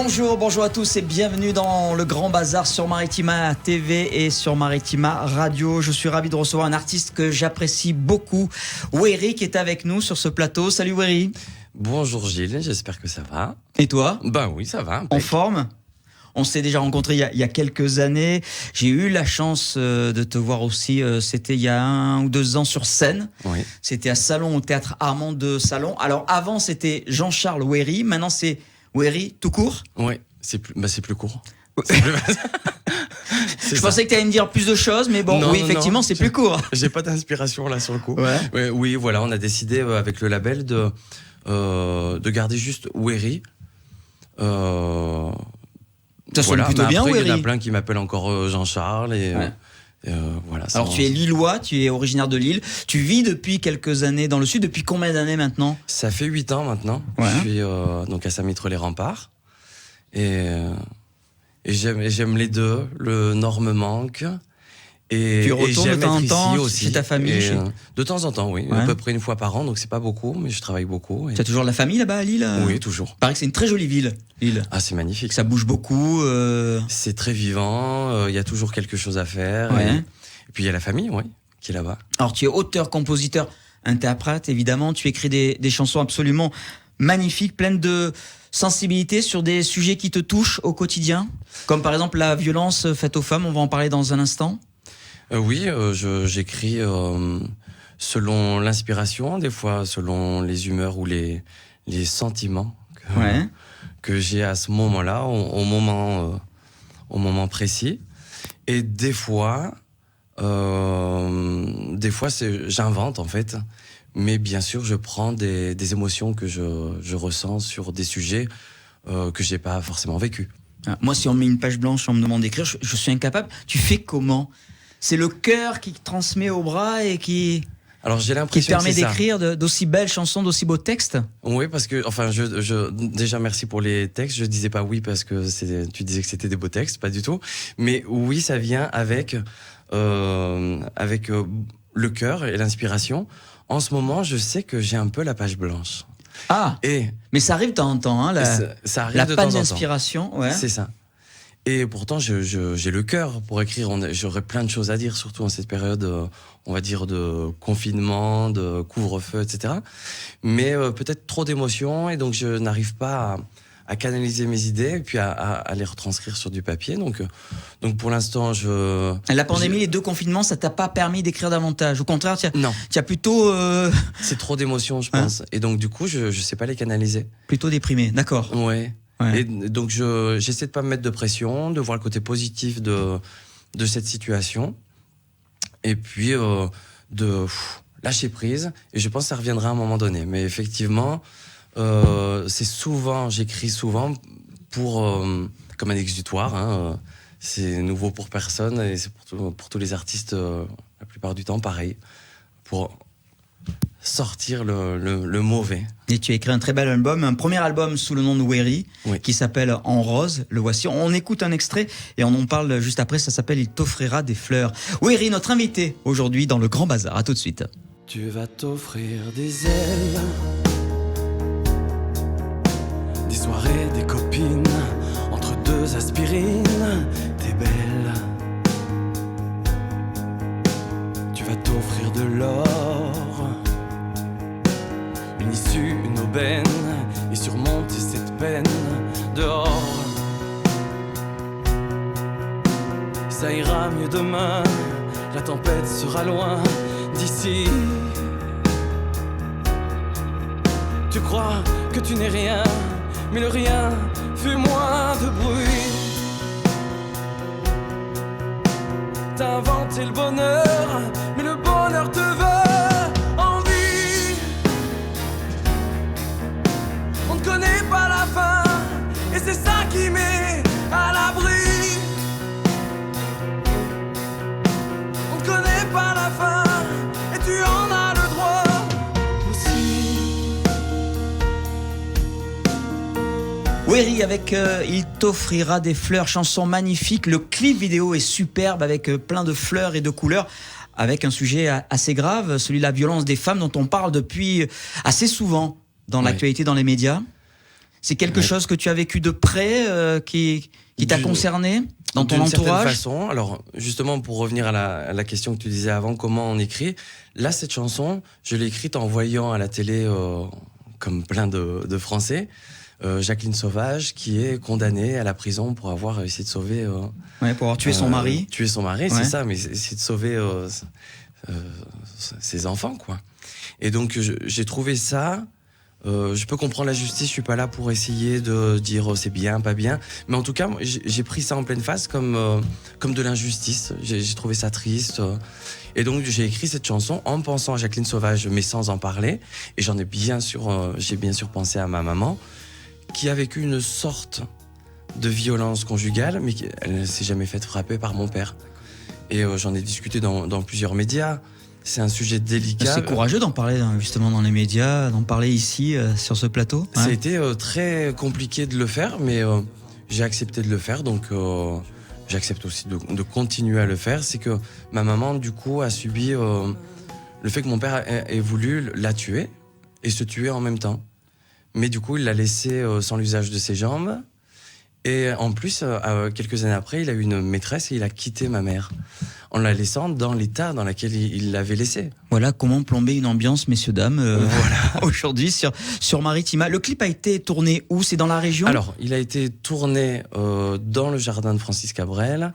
Bonjour à tous et bienvenue dans le Grand Bazar sur Maritima TV et sur Maritima Radio. Je suis ravi de recevoir un artiste que j'apprécie beaucoup, Wery, qui est avec nous sur ce plateau. Salut Wery. Bonjour Gilles, j'espère que ça va. Et toi ? Ben oui, ça va. En forme ? On s'est déjà rencontrés il y a quelques années. J'ai eu la chance de te voir aussi, c'était il y a 1 ou 2 ans sur scène. Oui. C'était à Salon, au Théâtre Armand de Salon. Alors avant, c'était Jean-Charles Wery, maintenant c'est Wery tout court. Oui, c'est plus court. Je pensais que tu allais me dire plus de choses, mais bon, non, oui, effectivement, non, c'est plus court. J'ai pas d'inspiration là sur le coup. Ouais. Oui, voilà, on a décidé avec le label de garder juste Wery. Ça sonne Voilà, plutôt mais bien, après, Wery. il y en a plein qui m'appellent encore Jean-Charles et Ouais. voilà. Alors tu es lillois, tu es originaire de Lille. Tu vis depuis quelques années dans le sud. Depuis combien d'années maintenant ? Ça fait 8 ans maintenant. Ouais. Je suis donc à Saint-Mitre-les-Remparts et j'aime les deux. Le Nord me manque. Et Tu retournes j'aime de temps en être temps ici aussi. chez ta famille, Et, chez- de temps en temps, oui. Ouais. À peu près 1 fois par an, donc c'est pas beaucoup, mais je travaille beaucoup. Et... Tu as toujours de la famille là-bas à Lille ? Oui, toujours. Il paraît que c'est une très jolie ville, Lille. Ah, c'est magnifique. Que ça bouge beaucoup. C'est très vivant, il y a toujours quelque chose à faire. Ouais. Et puis il y a la famille, oui, qui est là-bas. Alors tu es auteur, compositeur, interprète, évidemment. Tu écris des chansons absolument magnifiques, pleines de sensibilité sur des sujets qui te touchent au quotidien, comme par exemple la violence faite aux femmes. On va en parler dans un instant. Oui, j'écris selon l'inspiration, des fois selon les humeurs ou les sentiments que j'ai à ce moment-là, au moment précis. Et des fois j'invente en fait. Mais bien sûr, je prends des émotions que je ressens sur des sujets que j'ai pas forcément vécu. Ah, moi, si on me met une page blanche, on me demande d'écrire, je suis incapable. Tu fais comment ? C'est le cœur qui transmet au bras et qui Alors j'ai te l'impression permet que c'est ça. d'écrire d'aussi belles chansons, d'aussi beaux textes ? Oui, parce que, enfin, déjà merci pour les textes. Je disais pas oui parce que tu disais que c'était des beaux textes, pas du tout. Mais oui, ça vient avec le cœur et l'inspiration. En ce moment, je sais que j'ai un peu la page blanche. Ah, Et mais ça arrive de temps en temps, hein, ça arrive la de panne temps en temps. d'inspiration. Ouais. C'est ça. Et pourtant, j'ai le cœur pour écrire. J'aurais plein de choses à dire, surtout en cette période, on va dire, de confinement, de couvre-feu, etc. Mais peut-être trop d'émotions, et donc je n'arrive pas à canaliser mes idées et puis à les retranscrire sur du papier. Donc pour l'instant, La pandémie, les 2 confinements, ça t'a pas permis d'écrire davantage. Au contraire, tu non, as plutôt c'est trop d'émotions, je pense. Et donc du coup, je sais pas les canaliser. déprimé. D'accord. Ouais. Ouais. Et donc j'essaie de pas me mettre de pression, de voir le côté positif de cette situation, et puis de lâcher prise. Et je pense que ça reviendra à un moment donné. Mais effectivement, j'écris souvent pour comme un exutoire. Hein, c'est nouveau pour personne et c'est pour tous les artistes la plupart du temps pareil, pour sortir le mauvais. Et tu as écrit un très bel album, un premier album sous le nom de Wery, Oui. qui s'appelle En Rose. Le voici. On écoute un extrait et on en parle juste après. Ça s'appelle Il t'offrira des fleurs. Wery, notre invité aujourd'hui dans le Grand Bazar. À tout de suite. Tu vas t'offrir des ailes, des soirées, des copines, entre 2 aspirines, t'es belle. Tu vas t'offrir de l'or, une issue, une aubaine, et surmonter cette peine dehors. Ça ira mieux demain, la tempête sera loin d'ici. Tu crois que tu n'es rien, mais le rien fait moins de bruit. T'as inventé le bonheur, mais le bonheur te veut en vie. On ne connaît pas la fin, et c'est ça qui met à l'abri. On ne connaît pas la fin, et tu en as le droit aussi. Wery avec Il t'offrira des fleurs, chanson magnifique. Le clip vidéo est superbe avec plein de fleurs et de couleurs, avec un sujet assez grave, celui de la violence des femmes dont on parle depuis assez souvent dans l'actualité, dans les médias. C'est quelque chose que tu as vécu de près, qui t'a concerné dans ton entourage? D'une certaine façon. Alors, justement, pour revenir à la question que tu disais avant, comment on écrit, là, cette chanson, je l'ai écrite en voyant à la télé, comme plein de Français, Jacqueline Sauvage, qui est condamnée à la prison pour avoir essayé de sauver... pour avoir tué son mari. Tuer son mari, c'est ça, mais essayer de sauver ses enfants, quoi. Et donc, j'ai trouvé ça... je peux comprendre la justice, je suis pas là pour essayer de dire c'est bien, pas bien, mais en tout cas, j'ai pris ça en pleine face comme de l'injustice. J'ai trouvé ça triste, et donc j'ai écrit cette chanson en pensant à Jacqueline Sauvage, mais sans en parler. Et j'ai bien sûr pensé à ma maman, qui a vécu une sorte de violence conjugale, mais elle ne s'est jamais faite frapper par mon père. Et j'en ai discuté dans plusieurs médias. C'est un sujet délicat. C'est courageux d'en parler justement dans les médias, d'en parler ici sur ce plateau. Ça a été très compliqué de le faire, mais j'ai accepté de le faire, donc j'accepte aussi de continuer à le faire. C'est que ma maman, du coup, a subi le fait que mon père ait voulu la tuer et se tuer en même temps. Mais du coup, il l'a laissé sans l'usage de ses jambes. Et en plus, quelques années après, il a eu une maîtresse et il a quitté ma mère, en la laissant dans l'état dans lequel il l'avait laissée. Voilà comment plomber une ambiance, messieurs, dames, aujourd'hui sur Maritima. Le clip a été tourné où? C'est dans la région? Alors, il a été tourné dans le jardin de Francis Cabrel,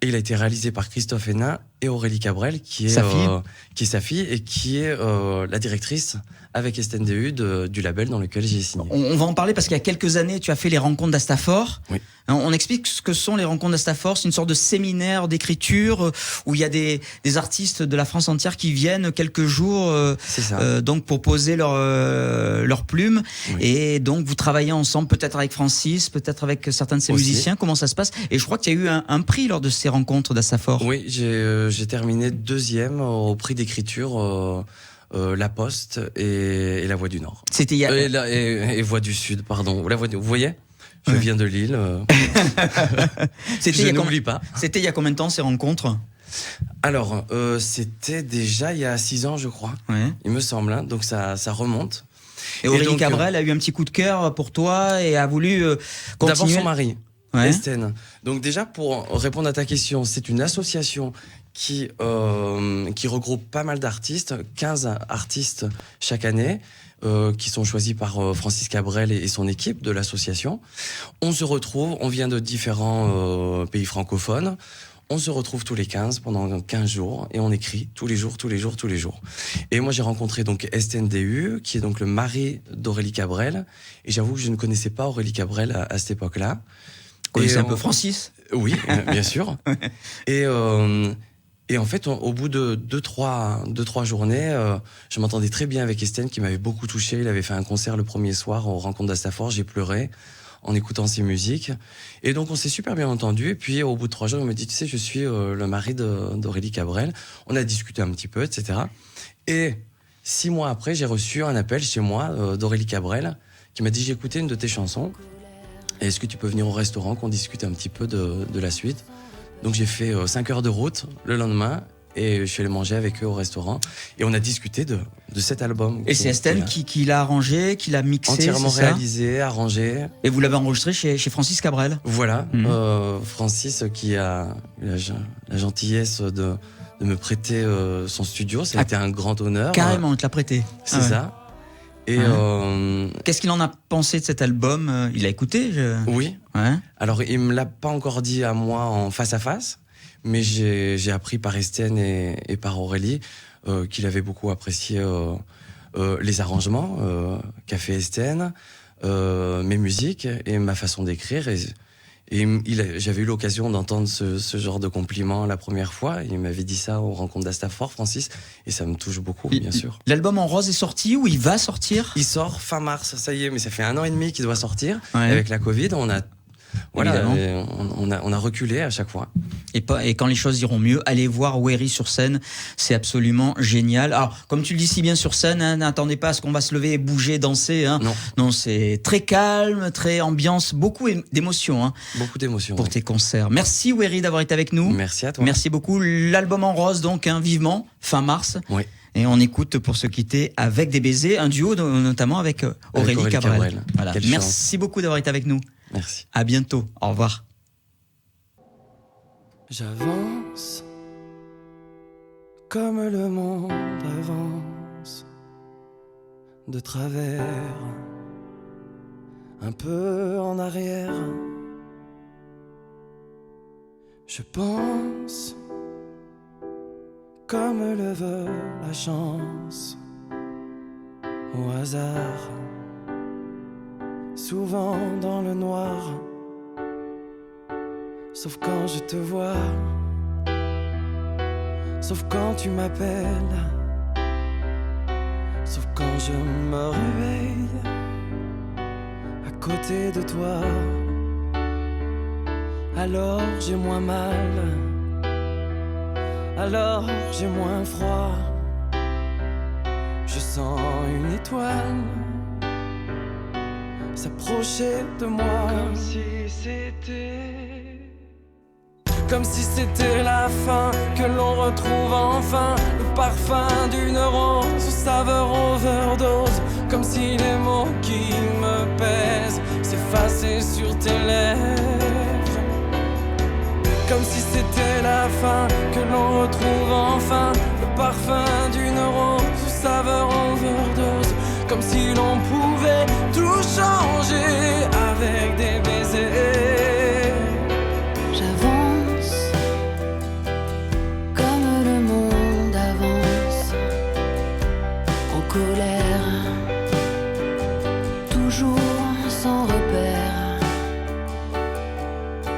et il a été réalisé par Christophe Hénin et Aurélie Cabrel, qui est sa fille et qui est la directrice avec STNDU du label dans lequel j'ai signé. On va en parler parce qu'il y a quelques années, tu as fait les rencontres d'Astafor. Oui. On explique ce que sont les rencontres d'Astafor. C'est une sorte de séminaire d'écriture où il y a des artistes de la France entière qui viennent quelques jours donc pour poser leur plume. Oui. Et donc vous travaillez ensemble, peut-être avec Francis, peut-être avec certains de ses musiciens. Comment ça se passe? Et je crois qu'il y a eu un prix lors de ces rencontres d'Astafor. Oui, j'ai terminé 2e au prix d'écriture La Poste et La Voix du Nord. C'était et Voix du Sud, pardon. Vous voyez? Je viens de Lille. Je n'oublie pas. C'était il y a combien de temps ces rencontres? Alors, c'était déjà il y a 6 ans, je crois. Il me semble, hein. Donc ça remonte. Et Aurélie Cabrel a eu un petit coup de cœur pour toi et a voulu continuer. D'abord son mari, Estène. Donc déjà, pour répondre à ta question, c'est une association qui regroupe pas mal d'artistes, 15 artistes chaque année, qui sont choisis par Francis Cabrel et son équipe de l'association. On se retrouve, on vient de différents pays francophones, on se retrouve tous les 15 pendant 15 jours et on écrit tous les jours. Et moi j'ai rencontré donc STNDU, qui est donc le mari d'Aurélie Cabrel, et j'avoue que je ne connaissais pas Aurélie Cabrel à cette époque-là. Vous connaissez un peu Francis? Oui, bien sûr. Et en fait, au bout de 2-3 journées, je m'entendais très bien avec Estène, qui m'avait beaucoup touché. Il avait fait un concert le premier soir aux rencontres d'Astafor. J'ai pleuré en écoutant ses musiques. Et donc, on s'est super bien entendu. Et puis, au bout de 3 jours, il me dit, tu sais, je suis le mari d'Aurélie Cabrel. On a discuté un petit peu, etc. Et 6 mois après, j'ai reçu un appel chez moi d'Aurélie Cabrel, qui m'a dit, j'ai écouté une de tes chansons. Et est-ce que tu peux venir au restaurant, qu'on discute un petit peu de la suite? Donc j'ai fait 5 heures de route le lendemain et je suis allé manger avec eux au restaurant et on a discuté de cet album. Et c'est Estelle qui l'a arrangé, qui l'a mixé, entièrement réalisé, arrangé. Et vous l'avez enregistré chez Francis Cabrel? Voilà, Francis qui a eu la gentillesse de me prêter son studio, ça a été un grand honneur. Carrément, on te l'a prêté. C'est ça. Et qu'est-ce qu'il en a pensé de cet album? Il a écouté? Oui. Alors, il me l'a pas encore dit à moi en face à face, mais j'ai appris par Estène et par Aurélie qu'il avait beaucoup apprécié les arrangements qu'a fait Estène, mes musiques et ma façon d'écrire. Et j'avais eu l'occasion d'entendre ce genre de compliments la première fois. Il m'avait dit ça aux rencontres d'Astafor, Francis, et ça me touche beaucoup, bien sûr. L'album En Rose est sorti ou il va sortir? Il sort fin mars, ça y est, mais ça fait 1 an et demi qu'il doit sortir. Avec la Covid, on a reculé à chaque fois. Et quand les choses iront mieux, allez voir Wéry sur scène, c'est absolument génial. Alors, comme tu le dis si bien sur scène, n'attendez pas à ce qu'on va se lever, bouger, danser. Non, c'est très calme, très ambiance, beaucoup d'émotions. Beaucoup d'émotions. Pour tes concerts. Merci Wéry d'avoir été avec nous. Merci à toi. Merci beaucoup. L'album En Rose, donc, vivement, fin mars. Oui. Et on écoute pour se quitter avec des baisers, un duo notamment avec Aurélie Cabrel. Voilà. Merci beaucoup d'avoir été avec nous. Merci. À bientôt. Au revoir. J'avance comme le monde avance, de travers, un peu en arrière. Je pense comme le veut la chance, au hasard, souvent dans le noir, sauf quand je te vois, sauf quand tu m'appelles, sauf quand je me réveille à côté de toi. Alors j'ai moins mal, alors j'ai moins froid. Je sens une étoile s'approcher de moi, comme si c'était la fin, que l'on retrouve enfin le parfum d'une rose aux saveurs overdose, comme si les mots qui me pèsent s'effaçaient sur tes lèvres, comme si c'était la fin, que l'on retrouve enfin le parfum d'une rose aux saveurs overdose, comme si l'on pouvait tout changer avec des baisers. J'avance comme le monde avance, en colère, toujours sans repère.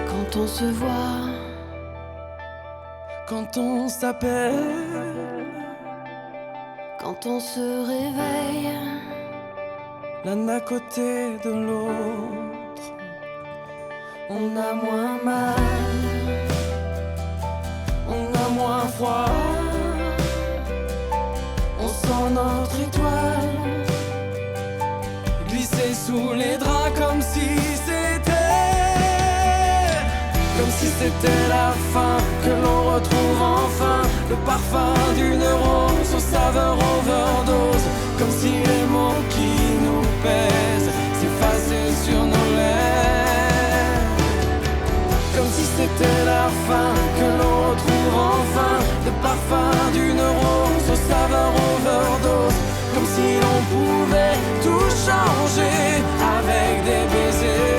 Quand on se voit, quand on s'appelle, quand on se réveille, l'un à côté de l'autre, on a moins mal, on a moins froid, on sent notre étoile glisser sous les draps comme si c'était la fin, que l'on retrouve enfin le parfum d'une rose aux saveurs overdose, comme si les mots qui nous pèsent s'effaçaient sur nos lèvres, comme si c'était la fin, que l'on retrouve enfin le parfum d'une rose aux saveurs overdose, comme si l'on pouvait tout changer avec des baisers.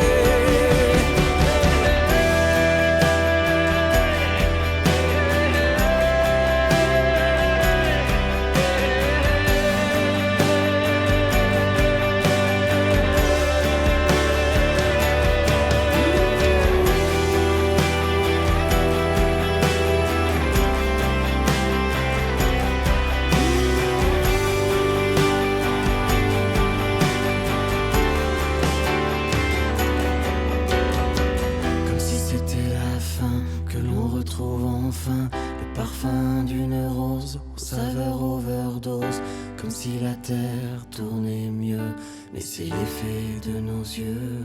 Comme si la terre tournait mieux, mais c'est l'effet de nos yeux.